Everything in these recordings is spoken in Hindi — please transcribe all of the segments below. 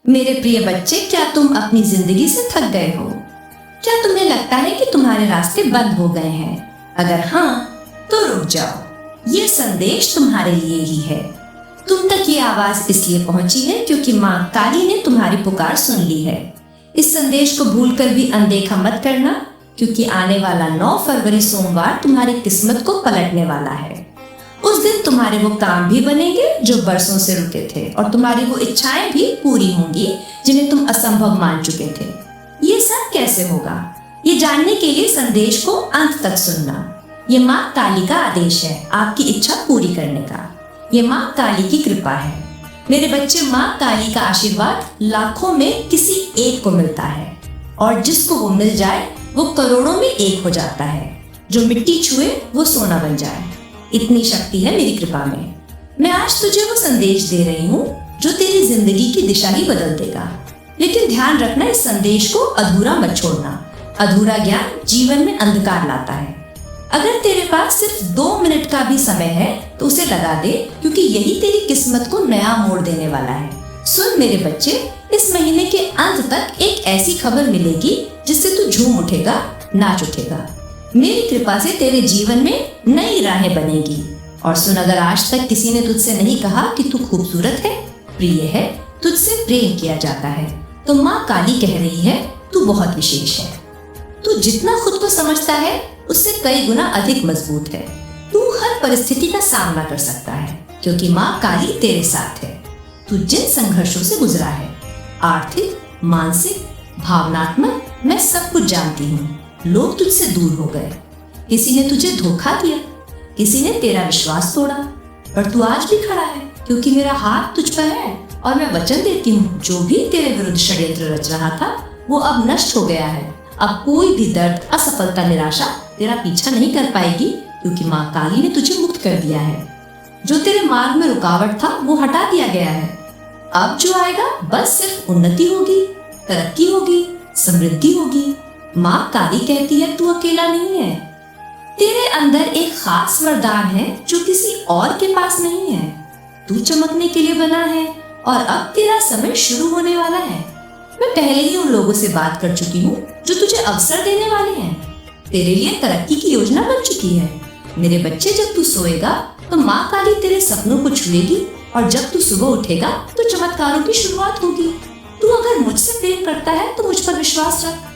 मेरे प्रिय बच्चे, क्या तुम अपनी जिंदगी से थक गए हो? क्या तुम्हें लगता है कि तुम्हारे रास्ते बंद हो गए हैं? अगर हाँ, तो रुक जाओ। ये संदेश तुम्हारे लिए ही है। तुम तक ये आवाज इसलिए पहुंची है क्योंकि माँ काली ने तुम्हारी पुकार सुन ली है। इस संदेश को भूलकर भी अनदेखा मत करना, क्योंकि आने वाला 9 फरवरी सोमवार तुम्हारी किस्मत को पलटने वाला है। उस दिन तुम्हारे वो काम भी बनेंगे जो बरसों से रुके थे, और तुम्हारी वो इच्छाएं भी पूरी होंगी जिन्हें तुम असंभव मान चुके थे। ये सब कैसे होगा, ये जानने के लिए संदेश को अंत तक सुनना। ये माँ काली का आदेश है आपकी इच्छा पूरी करने का। ये माँ काली की कृपा है। मेरे बच्चे, माँ काली का आशीर्वाद लाखों में किसी एक को मिलता है, और जिसको वो मिल जाए वो करोड़ों में एक हो जाता है। जो मिट्टी छुए वो सोना बन जाए, इतनी शक्ति है मेरी कृपा में। मैं आज तुझे वो संदेश दे रही हूँ जो तेरी जिंदगी की दिशा ही बदल देगा। लेकिन ध्यान रखना, इस संदेश को अधूरा मत छोड़ना। अधूरा ज्ञान जीवन में अंधकार लाता है। अगर तेरे पास सिर्फ 2 मिनट का भी समय है तो उसे लगा दे, क्योंकि यही तेरी किस्मत को नया मोड़ देने वाला है। सुन मेरे बच्चे, इस महीने के अंत तक एक ऐसी खबर मिलेगी जिससे तू झूम उठेगा, नाच उठेगा। मेरी कृपा से तेरे जीवन में नई राहें बनेगी। और सुन, अगर आज तक किसी ने तुझसे नहीं कहा कि तू खूबसूरत है, प्रिय है, तुझसे प्रेम किया जाता है, तो माँ काली कह रही है तू बहुत विशेष है। तू जितना खुद को समझता है उससे कई गुना अधिक मजबूत है। तू हर परिस्थिति का सामना कर सकता है, क्योंकि माँ काली तेरे साथ है। तू जिन संघर्षों से गुजरा है, आर्थिक, मानसिक, भावनात्मक, मैं सब कुछ जानती हूँ। लोग तुझसे दूर हो गए, किसी ने तुझे धोखा दिया, किसी ने तेरा विश्वास तोड़ा, पर तू आज भी खड़ा है, क्योंकि मेरा हाथ तुझ पर है। और मैं वचन देती हूँ, जो भी तेरे विरुद्ध षड्यंत्र रच रहा था वो अब नष्ट हो गया है। अब कोई भी दर्द, असफलता, निराशा तेरा पीछा नहीं कर पाएगी, क्योंकि माँ काली ने तुझे मुक्त कर दिया है। जो तेरे मार्ग में रुकावट था वो हटा दिया गया है। अब जो आएगा बस सिर्फ उन्नति होगी, तरक्की होगी, समृद्धि होगी। माँ काली कहती है तू अकेला नहीं है। तेरे अंदर एक खास वरदान है जो किसी और के पास नहीं है। तू चमकने के लिए बना है, और अब तेरा समय शुरू होने वाला है। मैं पहले ही उन लोगों से बात कर चुकी हूँ जो तुझे अवसर देने वाले हैं। तेरे लिए तरक्की की योजना बन चुकी है। मेरे बच्चे, जब तू सोएगा तो माँ काली तेरे सपनों को छुएगी, और जब तू सुबह उठेगा तो चमत्कारों की शुरुआत होगी। तू अगर मुझसे प्रेम करता है तो मुझ पर विश्वास रख।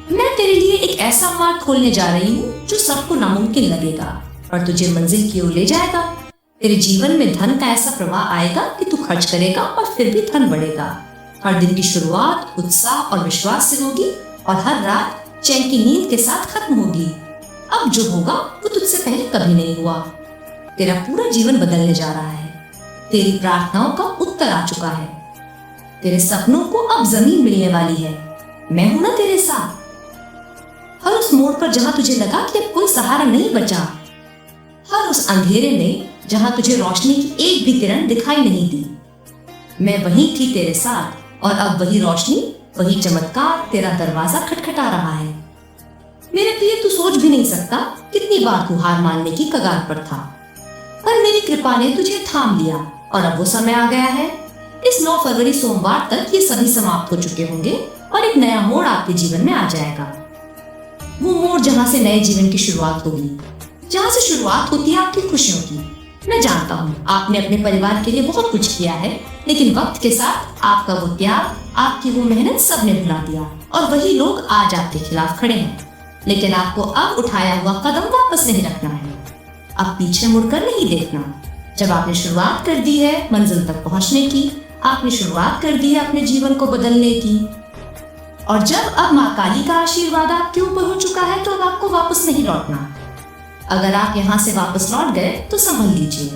मैं तेरे लिए एक ऐसा मार्ग खोलने जा रही हूँ जो सबको नामुमकिन लगेगा, और तुझे मंजिल की ओर ले जाएगा। तेरे जीवन में धन का ऐसा प्रवाह आएगा कि तू खर्च करेगा और फिर भी धन बढ़ेगा। हर दिन की शुरुआत उत्साह और विश्वास से होगी, और हर रात चैन की नींद के साथ खत्म होगी। अब जो होगा वो तुझसे पहले कभी नहीं हुआ। तेरा पूरा जीवन बदलने जा रहा है। तेरी प्रार्थनाओं का उत्तर आ चुका है। तेरे सपनों को अब जमीन मिलने वाली है। मैं हूं ना तेरे साथ। हर उस मोड़ पर जहां तुझे लगा कि अब कोई सहारा नहीं बचा, हर उस अंधेरे में जहां तुझे रोशनी की एक भी किरण दिखाई नहीं दी, मैं वहीं थी तेरे साथ। और अब वही रोशनी, वही चमत्कार तेरा दरवाजा खटखटा रहा है। मेरे प्रिय, तू सोच भी नहीं सकता कितनी बार तू हार मानने की कगार पर था, पर मेरी कृपा ने तुझे थाम लिया, और अब वो समय आ गया है। इस 9 फरवरी सोमवार तक ये सभी समाप्त हो चुके होंगे, और एक नया मोड़ आपके जीवन में आ जाएगा। वो मोड़ जहाँ से नए जीवन की शुरुआत होगी, जहाँ से शुरुआत होती है आपकी खुशियों की। मैं जानता हूँ आपने अपने परिवार के लिए बहुत कुछ किया है, लेकिन वक्त के साथ आपका वो त्याग, आपकी वो मेहनत सबने भुला दिया, और वही लोग आज आपके खिलाफ खड़े हैं। लेकिन आपको अब उठाया हुआ कदम वापस नहीं रखना है। अब पीछे मुड़कर नहीं देखना। जब आपने शुरुआत कर दी है मंजिल तक पहुंचने की, आपने शुरुआत कर दी है अपने जीवन को बदलने की, और जब अब माँ काली का आशीर्वाद आपके ऊपर हो चुका है, तो अब आपको वापस नहीं लौटना। अगर आप यहाँ से वापस लौट गए तो संभल लीजिए।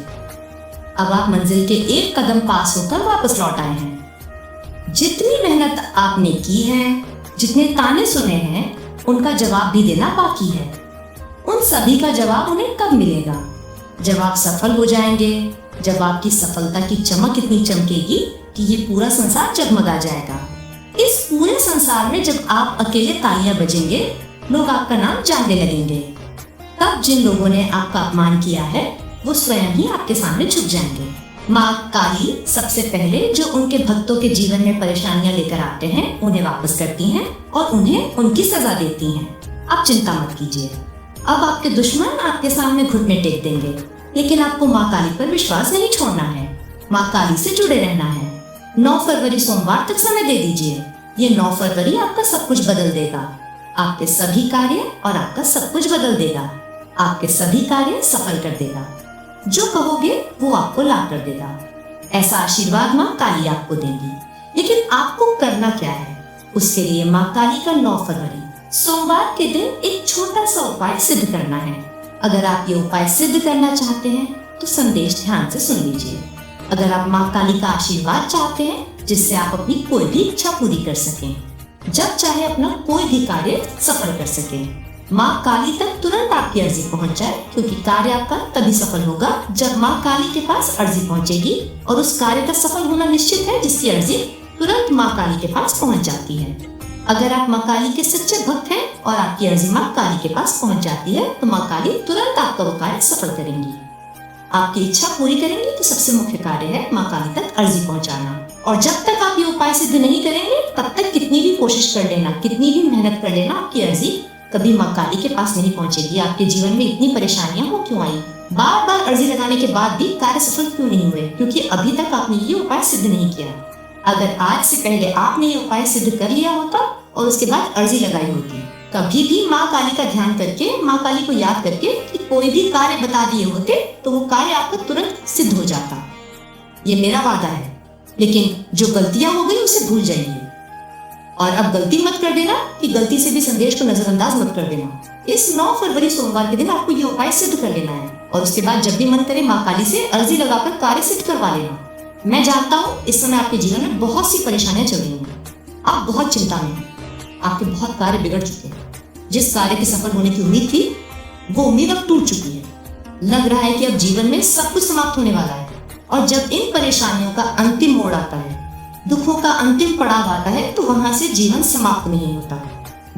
अब आप मंजिल के एक कदम पास होकर वापस लौट आए हैं। जितनी मेहनत आपने की है, जितने ताने सुने हैं, उनका जवाब भी देना बाकी है। उन सभी का जवाब उन्हें कब मिलेगा? जब आप सफल हो जाएंगे, जब आपकी सफलता की चमक इतनी चमकेगी कि ये पूरा संसार जगमगा जाएगा। इस पूरे संसार में जब आप अकेले तालियां बजेंगे, लोग आपका नाम जानने लगेंगे। तब जिन लोगों ने आपका अपमान किया है वो स्वयं ही आपके सामने झुक जाएंगे। माँ काली सबसे पहले जो उनके भक्तों के जीवन में परेशानियां लेकर आते हैं उन्हें वापस करती हैं और उन्हें उनकी सजा देती हैं। आप चिंता मत कीजिए, अब आपके दुश्मन आपके सामने घुटने टेक देंगे, लेकिन आपको माँ काली पर विश्वास नहीं छोड़ना है। माँ काली से जुड़े रहना है। 9 फरवरी सोमवार तक समय दे दीजिए। ये 9 फरवरी आपका सब कुछ बदल देगा। आपके सभी कार्य और आपका सब कुछ बदल देगा। आपके सभी कार्य सफल कर देगा। जो कहोगे वो आपको लाभ कर देगा। ऐसा आशीर्वाद माँ काली आपको देंगी। लेकिन आपको करना क्या है? उसके लिए माँ काली का 9 फरवरी सोमवार के दिन एक छोटा सा उपाय सिद्ध करना है। अगर आप ये उपाय सिद्ध करना चाहते हैं तो संदेश ध्यान से सुन लीजिए। अगर आप माँ काली का आशीर्वाद चाहते हैं जिससे आप अपनी कोई भी इच्छा पूरी कर सकें, जब चाहे अपना कोई भी कार्य सफल कर सकें, माँ काली तक तुरंत आपकी अर्जी पहुंच जाए, क्योंकि कार्य आपका तभी सफल होगा जब माँ काली के पास अर्जी पहुंचेगी, और उस कार्य का सफल होना निश्चित है जिसकी अर्जी तुरंत माँ काली के पास पहुंच जाती है। अगर आप माँ काली के सच्चे भक्त हैं और आपकी अर्जी माँ काली के पास पहुंच जाती है तो माँ काली तुरंत आपका वो कार्य सफल करेंगी। आपकी इच्छा पूरी करेंगी तो सबसे मुख्य कार्य है माँ काली तक अर्जी पहुंचाना। और जब तक आप ये उपाय सिद्ध नहीं करेंगे तब तक कितनी भी कोशिश कर लेना, कितनी भी मेहनत कर लेना, आपकी अर्जी कभी माँ काली के पास नहीं पहुंचेगी। आपके जीवन में इतनी परेशानियां हो क्यों आई, बार बार अर्जी लगाने के बाद भी कार्य सफल क्यों नहीं हुए? क्योंकि अभी तक आपने ये उपाय सिद्ध नहीं किया। अगर आज से पहले आपने ये उपाय सिद्ध कर लिया होता और उसके बाद अर्जी लगाई होती, कभी भी माँ काली का ध्यान करके, माँ काली को याद करके कि कोई भी कार्य बता दिए होते तो वो कार्य आपका तुरंत सिद्ध हो जाता। ये मेरा वादा है। लेकिन जो गलतियां हो गई उसे भूल जाइए। और अब गलती मत कर देना कि गलती से भी संदेश को नजरअंदाज मत कर देना। इस 9 फरवरी सोमवार के दिन आपको ये उपाय सिद्ध कर लेना है और उसके बाद जब भी मन करे माँ काली से अर्जी लगाकर कार्य सिद्ध करवा लेना। मैं जानता हूँ इस समय आपके जीवन में बहुत सी परेशानियां चल रही हैं। आप बहुत चिंता में हैं। आपके बहुत कार्य बिगड़ चुके हैं। जिस कार्य के सफल होने की उम्मीद थी वो उम्मीद अब टूट चुकी है। लग रहा है कि अब जीवन में सब कुछ समाप्त होने वाला है। और जब इन परेशानियों का अंतिम मोड़ आता है, दुखों का अंतिम पड़ाव आता है, तो वहां से जीवन समाप्त नहीं होता।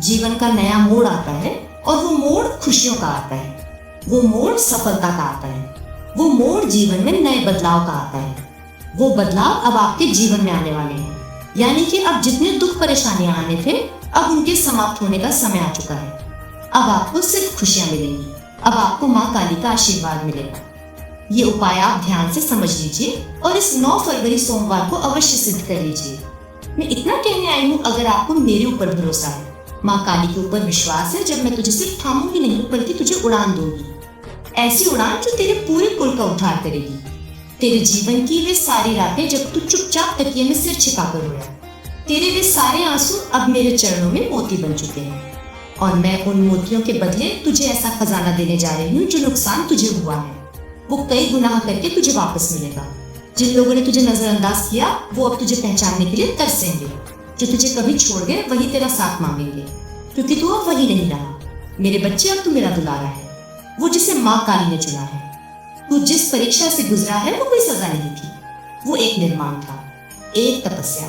जीवन का नया मोड़ आता है और वो मोड़ खुशियों का आता है। वो मोड़ सफलता का आता है। वो मोड़ जीवन में नए बदलाव का आता है। वो बदलाव अब आपके जीवन में आने वाले हैं। यानी कि अब जितने दुख परेशानियां आने थे अब उनके समाप्त होने का समय आ चुका है। अब आपको सिर्फ खुशियां मिलेंगी। अब आपको माँ काली का आशीर्वाद मिलेगा। ये उपाय आप ध्यान से समझ लीजिए और इस 9 फरवरी सोमवार को अवश्य सिद्ध कर लीजिए। मैं इतना कहने आई हूँ, अगर आपको मेरे ऊपर भरोसा है, माँ काली के ऊपर विश्वास है, जब मैं तुझे सिर्फ थामूंगी नहीं बल्कि तुझे उड़ान दूंगी। ऐसी उड़ान जो तेरे पूरे कुल का उद्धार करेगी। तेरे जीवन की वे सारी रातें जब तू चुपचाप तकिए में सिर छिपाकर रोया, तेरे वे सारे आंसू अब मेरे चरणों में मोती बन चुके हैं। और मैं उन मोतियों के बदले तुझे ऐसा खजाना देने जा रही हूँ जो नुकसान तुझे हुआ है वो कई गुना करके तुझे वापस मिलेगा। जिन लोगों ने तुझे नजरअंदाज किया वो अब तुझे पहचानने के लिए तरसेंगे। जो तुझे कभी छोड़ गए वही तेरा साथ मांगेंगे, क्योंकि तू अब वही नहीं रहा। मेरे बच्चे, अब तू मेरा दुलारा है, वो जिसे माँ काली ने चुना है। तू जिस परीक्षा से गुजरा है वो कोई सजा नहीं थी, वो एक निर्माण था, एक तपस्या,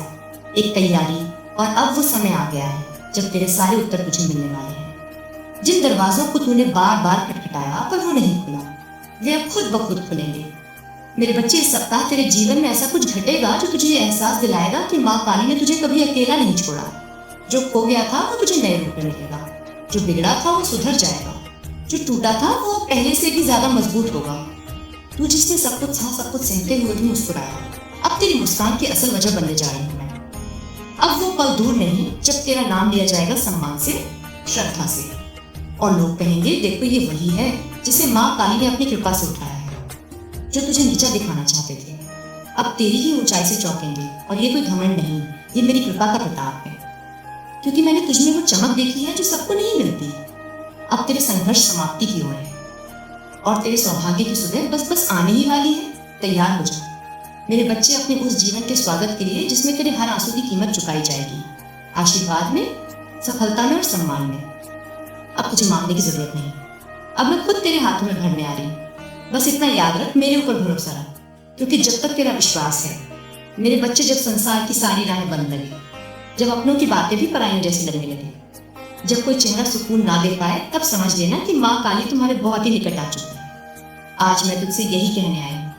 एक तैयारी। और अब वो समय आ गया है जब तेरे सारे उत्तर तुझे मिलने वाले हैं। जिन दरवाजों को तूने बार बार खटखटाया पर वो नहीं खुला, वे अब खुद ब खुद खुलेंगे। मेरे बच्चे, इस सप्ताह तेरे जीवन में ऐसा कुछ घटेगा जो तुझे एहसास दिलाएगा कि माँ काली ने तुझे कभी अकेला नहीं छोड़ा। जो खो गया था वो तुझे नए रूप में मिलेगा। जो बिगड़ा था वो सुधर जाएगा। जो टूटा था वो पहले से भी ज्यादा मजबूत होगा। तू जिसने सब कुछ सहते हुए भी मुस्कुराया, अब तेरी मुस्कान की असल वजह बनने जा रही हूँ मैं। अब वो पल दूर नहीं जब तेरा नाम लिया जाएगा सम्मान से, श्रद्धा से, और लोग कहेंगे, देखो ये वही है जिसे माँ काली ने अपनी कृपा से उठाया है। जो तुझे नीचा दिखाना चाहते थे अब तेरी ही ऊंचाई से चौंकेंगे। और ये कोई घमंड नहीं, ये मेरी कृपा का प्रताप है, क्योंकि मैंने तुझमें वो चमक देखी है जो सबको नहीं मिलती। अब तेरे संघर्ष समाप्ति की ओर है और तेरे सौभाग्य की सुबह बस आने ही वाली है। तैयार हो जा मेरे बच्चे, अपने उस जीवन के स्वागत के लिए जिसमें तेरे हर आंसू की कीमत चुकाई जाएगी। आशीर्वाद में, सफलता में और सम्मान में। अब तुझे मांगने की जरूरत नहीं। अब मैं खुद तेरे हाथों में भरने आ रही हूँ। बस इतना याद रख, मेरे ऊपर भरोसा रख, क्योंकि जब तक तेरा विश्वास है मेरे बच्चे, जब संसार की सारी राहें बंद लगे, जब अपनों की बातें भी पराइयों जैसी लगने लगे, जब कोई चेहरा सुकून ना दे पाए, तब समझ लेना कि माँ काली तुम्हारे बहुत ही निकट आ चुकी है। आज मैं तुझसे यही कहने आई हूँ,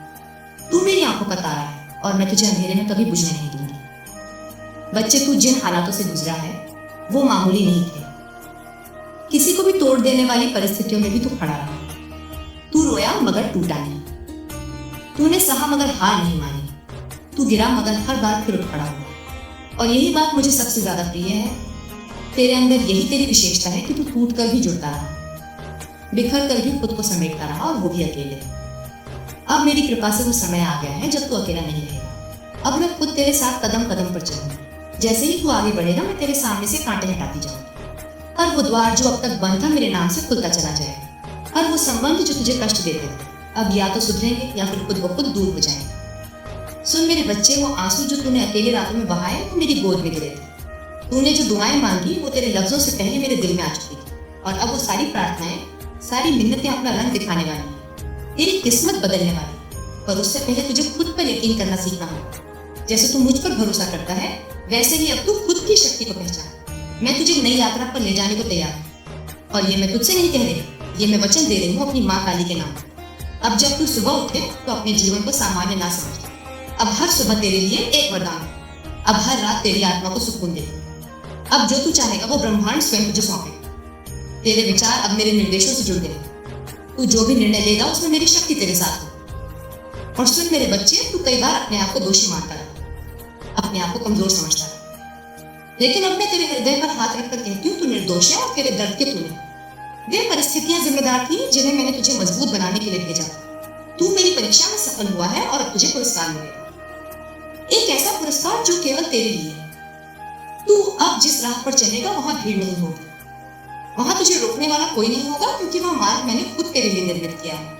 तू मेरी आंखों का तारा है और मैं तुझे अंधेरे में कभी बुझने नहीं दूंगी। बच्चे, तू जिन हालातों से गुजरा है वो मामूली नहीं थे। किसी को भी तोड़ देने वाली परिस्थितियों में भी तू खड़ा रहा। तू रोया मगर टूटा नहीं। तूने सहा मगर हार नहीं मानी। तू गिरा मगर हर बार फिर उठ खड़ा हुआ। और यही बात मुझे सबसे ज्यादा प्रिय है, तेरे अंदर यही तेरी विशेषता है कि तू टूट कर भी जुड़ता रहा, बिखर कर भी खुद को समेटता रहा, और वो भी अकेले। अब मेरी कृपा से वो समय आ गया है जब तू अकेला नहीं रहेगा। अब मैं खुद तेरे साथ कदम कदम पर चलूंगी। जैसे ही तू आगे बढ़ेगा मैं तेरे सामने से कांटे हटाती जाऊंगी। हर वो द्वार जो अब तक बंद था मेरे नाम से खुलता चला जाएगा। हर वो संबंध जो तुझे कष्ट देते थे अब या तो सुधरेंगे या फिर खुद ब खुद दूर हो जाएंगे। सुन मेरे बच्चे, वो आंसू जो तूने अकेले रातों में बहाए वो मेरी गोद में गिरे थे। तूने जो दुआएं मांगी वो तेरे लफ्जों से पहले मेरे दिल में आ चुकी थी, और अब वो सारी प्रार्थनाएं, सारी मिन्नतें अपना रंग दिखाने वाली हैं, तेरी किस्मत बदलने वाली। पर उससे पहले तुझे खुद पर यकीन करना सीखना होगा। जैसे तू मुझ पर भरोसा करता है वैसे ही अब तू खुद की शक्ति को पहचान। मैं तुझे नई यात्रा पर ले जाने को तैयार हूँ, और ये मैं तुझसे नहीं कह रही, ये मैं वचन दे रही हूँ अपनी माँ काली के नाम। अब जब तू सुबह उठे तो अपने जीवन को सामान्य ना समझ। अब हर सुबह तेरे लिए एक वरदान। अब हर रात तेरी आत्मा को सुकून दे। अब जो तू चाहेगा वो ब्रह्मांड स्वयं तुझे सौंपे। तेरे विचार अब मेरे निर्देशों से जुड़ गए। तू जो भी निर्णय लेगा उसमें मेरी शक्ति तेरे साथ हो। और सुन मेरे बच्चे, तू कई बार अपने आप को दोषी मानता रहा, अपने आप को कमजोर समझता रहा, लेकिन अब मैं तेरे हृदय पर हाथ रखकर कहती हूँ तू निर्दोष है और तेरे दर्द के तूने। वे परिस्थितियां जिम्मेदार थी जिन्हें मैंने तुझे मजबूत बनाने के लिए भेजा। तू मेरी परीक्षा में सफल हुआ है और अब तुझे पुरस्कार मिलेगा, एक ऐसा पुरस्कार जो केवल तेरे लिए है। तू अब जिस राह पर चलेगा वहां भीड़ नहीं होगी, वहां तुझे रोकने वाला कोई नहीं होगा, क्योंकि वह मार्ग मैंने खुद तेरे लिए निर्मित किया है।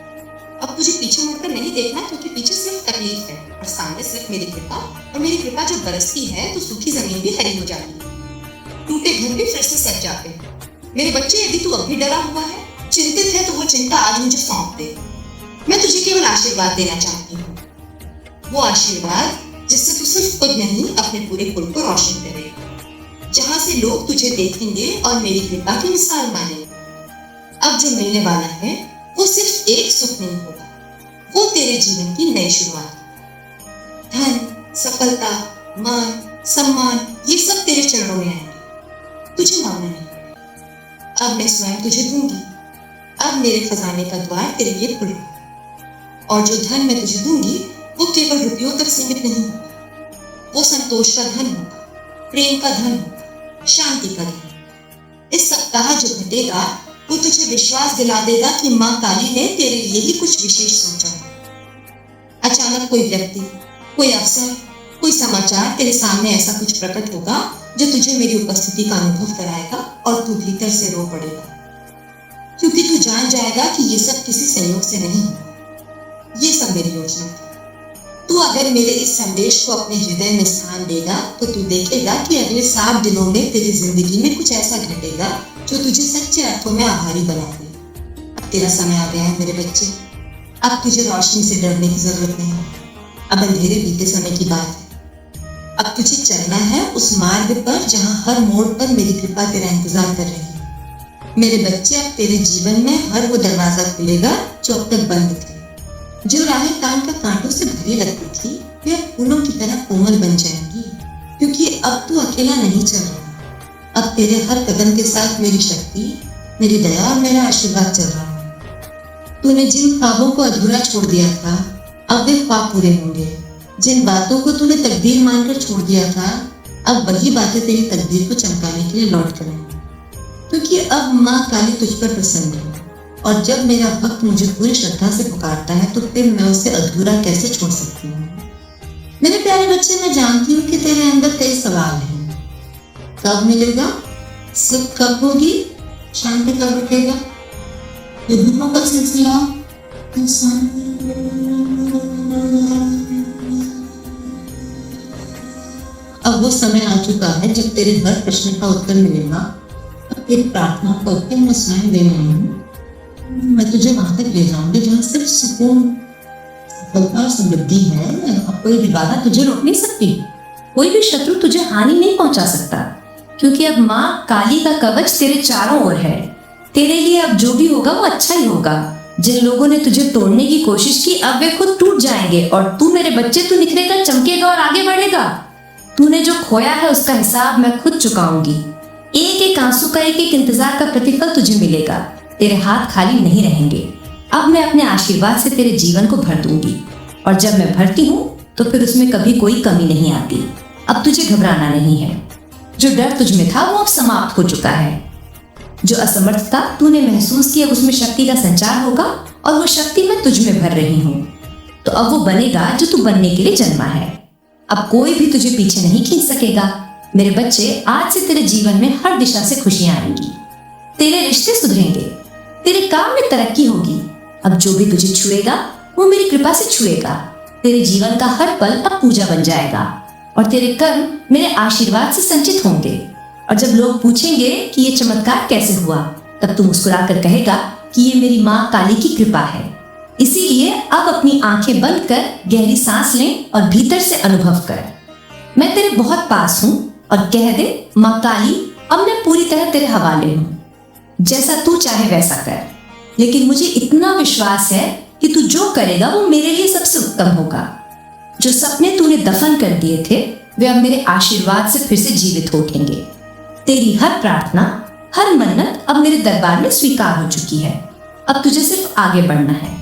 अब तुझे पीछे मुड़कर नहीं देखना, क्योंकि पीछे सिर्फ तकलीफ है और सामने सिर्फ मेरी कृपा। और मेरी कृपा जब बरसती है तो सूखी जमीन भी हरी हो जाती है, टूटे घर भी फिर से सज जाते हैं। मेरे बच्चे, यदि तू अभी डरा हुआ है, चिंतित है, तो वो चिंता आज मुझे सौंप दे। मैं तुझे केवल आशीर्वाद देना चाहती हूँ, वो आशीर्वाद जिससे तू सिर्फ खुद नहीं अपने पूरे कुल को रोशन करेगा, जहां से लोग तुझे देखेंगे और मेरी कृपा की मिसाल मानेंगे। अब जो मिलने वाला है वो सिर्फ एक सुख नहीं होगा, वो तेरे जीवन की नई शुरुआत। धन, सफलता, मान, सम्मान, ये सब तेरे चरणों में आएंगे, तुझे मांगना नहीं। अब मैं स्वयं तुझे दूंगी। अब मेरे खजाने का द्वार तेरे लिए खुल रहा है, और जो धन मैं तुझे दूंगी वो केवल रुपयों तक सीमित नहीं होगा, वो संतोष का धन होगा, प्रेम का धन होगा, शांति का धन। इस सप्ताह जो घटेगा वो तुझे विश्वास दिला देगा कि माँ काली ने तेरे लिए ही कुछ विशेष सोचा है। अचानक कोई व्यक्ति, कोई अवसर, कोई समाचार तेरे सामने ऐसा कुछ प्रकट होगा जो तुझे मेरी उपस्थिति का अनुभव कराएगा, और तू भीतर से रो पड़ेगा, क्योंकि तू जान जाएगा कि ये सब किसी संयोग से नहीं हुआ, ये सब मेरी योजना थी। तू अगर मेरे इस संदेश को अपने हृदय में स्थान देगा तो तू देखेगा कि अगले 7 दिनों में तेरी जिंदगी में कुछ ऐसा घटेगा जो तुझे सच्चे अर्थों में आभारी बना दे। अब तेरा समय आ गया है मेरे बच्चे। अब तुझे रोशनी से डरने की जरूरत नहीं, अब अंधेरे बीते समय की बात है। अब तुझे चलना है उस मार्ग पर जहां हर मोड़ पर मेरी कृपा तेरा इंतजार कर रही है। मेरे बच्चे, अब तेरे जीवन में हर वो दरवाजा खुलेगा जो अब तक बंद थे। जो राहें कान का कांटों से भरी लगती थी वे अब फूलों की तरह कोमल बन जाएंगी, क्योंकि अब तू अकेला नहीं चल रहा। अब तेरे हर कदम के साथ मेरी शक्ति, मेरी दया और मेरा आशीर्वाद चल रहा है। तूने जिन ख्वाबों को अधूरा छोड़ दिया था अब वे ख्वाब पूरे होंगे। जिन बातों को तूने तकदीर मानकर छोड़ दिया था अब वही बातें तेरी तकदीर को चमकाने के लिए लौट कर आएंगी, क्योंकि अब माँ काली तुझ पर प्रसन्न है। और जब मेरा भक्त मुझे पूरी श्रद्धा से पुकारता है तो फिर मैं उसे अधूरा कैसे छोड़ सकती हूँ। मेरे प्यारे बच्चे, मैं जानती हूँ कि तेरे अंदर कई सवाल हैं। कब मिलेगा, सुख कब होगी, शांति कब रुकेगा, युद्धों का सिलसिला अब वो समय आ चुका है जब तेरे हर प्रश्न का उत्तर मिलेगा। अब तेरी प्रार्थना का उत्तर मैं स्वयं दे रही हूँ। मैं तुझे वहां तक ले जाऊंगी जहाँ सिर्फ सुकून, सफलता और समृद्धि है। अब कोई भी बाधा तुझे रोक नहीं सकती, कोई भी शत्रु तुझे हानि नहीं पहुंचा सकता, क्योंकि अब माँ काली का कवच तेरे चारों ओर है। तेरे लिए अब जो भी होगा वो अच्छा ही होगा। जिन लोगों ने तुझे तोड़ने की कोशिश की अब वे खुद टूट जाएंगे और तू मेरे बच्चे तू निखरेगा, चमकेगा और आगे बढ़ेगा। तूने जो खोया है उसका हिसाब मैं खुद चुकाऊंगी। एक एक आंसू का एक एक इंतजार का प्रतिफल तुझे मिलेगा। तेरे हाथ खाली नहीं रहेंगे। अब मैं अपने आशीर्वाद से तेरे जीवन को भर दूंगी और जब मैं भरती हूँ तो फिर उसमें कभी कोई कमी नहीं आती। अब तुझे घबराना नहीं है। जो डर तुझ में था वो अब समाप्त हो चुका है। जो असमर्थता तूने महसूस किया उसमें शक्ति का संचार होगा और वो शक्ति मैं तुझ में भर रही हूँ। तो अब वो बनेगा जो तू बनने के लिए जन्मा है। अब कोई भी तुझे पीछे नहीं खींच सकेगा। मेरे बच्चे, आज से तेरे जीवन में हर दिशा से खुशियां आएंगी। तेरे रिश्ते सुधरेंगे, तेरे काम में तरक्की होगी। अब जो भी तुझे छुएगा वो मेरी कृपा से छुएगा। तेरे जीवन का हर पल अब पूजा बन जाएगा और तेरे कर्म मेरे आशीर्वाद से संचित होंगे। और जब लोग पूछेंगे कि ये चमत्कार कैसे हुआ, तब तू मुस्कुराकर कहेगा कि ये मेरी माँ काली की कृपा है। इसीलिए अब अपनी आंखें बंद कर गहरी सांस ले और भीतर से अनुभव कर। मैं तेरे बहुत पास हूँ और कह दे, माँ काली, अब मैं पूरी तरह तेरे हवाले हूँ। जैसा तू चाहे वैसा कर, लेकिन मुझे इतना विश्वास है कि तू जो करेगा वो मेरे लिए सबसे उत्तम होगा। जो सपने तूने दफन कर दिए थे वे अब मेरे आशीर्वाद से फिर से जीवित हो उठेंगे। तेरी हर प्रार्थना, हर मन्नत अब मेरे दरबार में स्वीकार हो चुकी है। अब तुझे सिर्फ आगे बढ़ना है।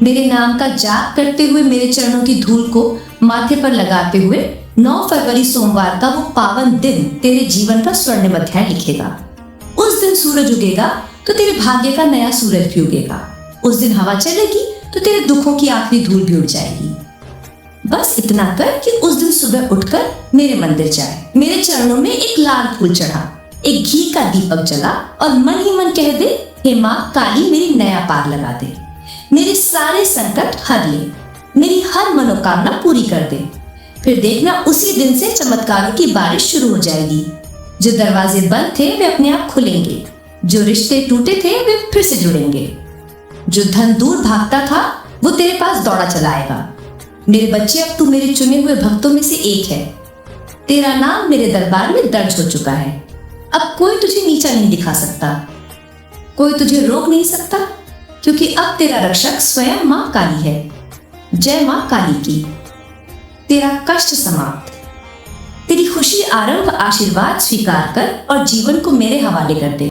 मेरे नाम का जाप करते हुए मेरे चरणों की धूल को माथे पर लगाते हुए 9 फरवरी सोमवार का वो पावन दिन तेरे जीवन का स्वर्णिम अध्याय लिखेगा। उस दिन सूरज उगेगा तो तेरे भाग्य का नया सूरज भी उगेगा। उस दिन हवा चलेगी तो तेरे दुखों की आखिरी धूल भी उड़ जाएगी। बस इतना कर कि उस दिन सुबह उठकर मेरे मंदिर जाए, मेरे चरणों में एक लाल फूल चढ़ा, एक घी का दीपक जला और मन ही मन कह दे, हे माँ काली, मेरी नया पार लगा दे, मेरे सारे संकट हर ले, मेरी हर मनोकामना पूरी कर दे। फिर देखना उसी दिन से चमत्कारों की बारिश शुरू हो जाएगी। जो दरवाजे बंद थे वे अपने आप खुलेंगे, जो रिश्ते टूटे थे वे फिर से जुड़ेंगे, जो धन दूर भागता था वो तेरे पास दौड़ा चला आएगा। मेरे बच्चे, अब तू मेरे चुने हुए भक्तों में से एक है। तेरा नाम मेरे दरबार में दर्ज हो चुका है। अब कोई तुझे नीचा नहीं दिखा सकता, कोई तुझे रोक नहीं सकता, क्योंकि अब तेरा रक्षक स्वयं माँ काली है। जय माँ काली की। तेरा कष्ट समाप्त, तेरी खुशी आरंभ, आशीर्वाद स्वीकार कर और जीवन को मेरे हवाले कर दे।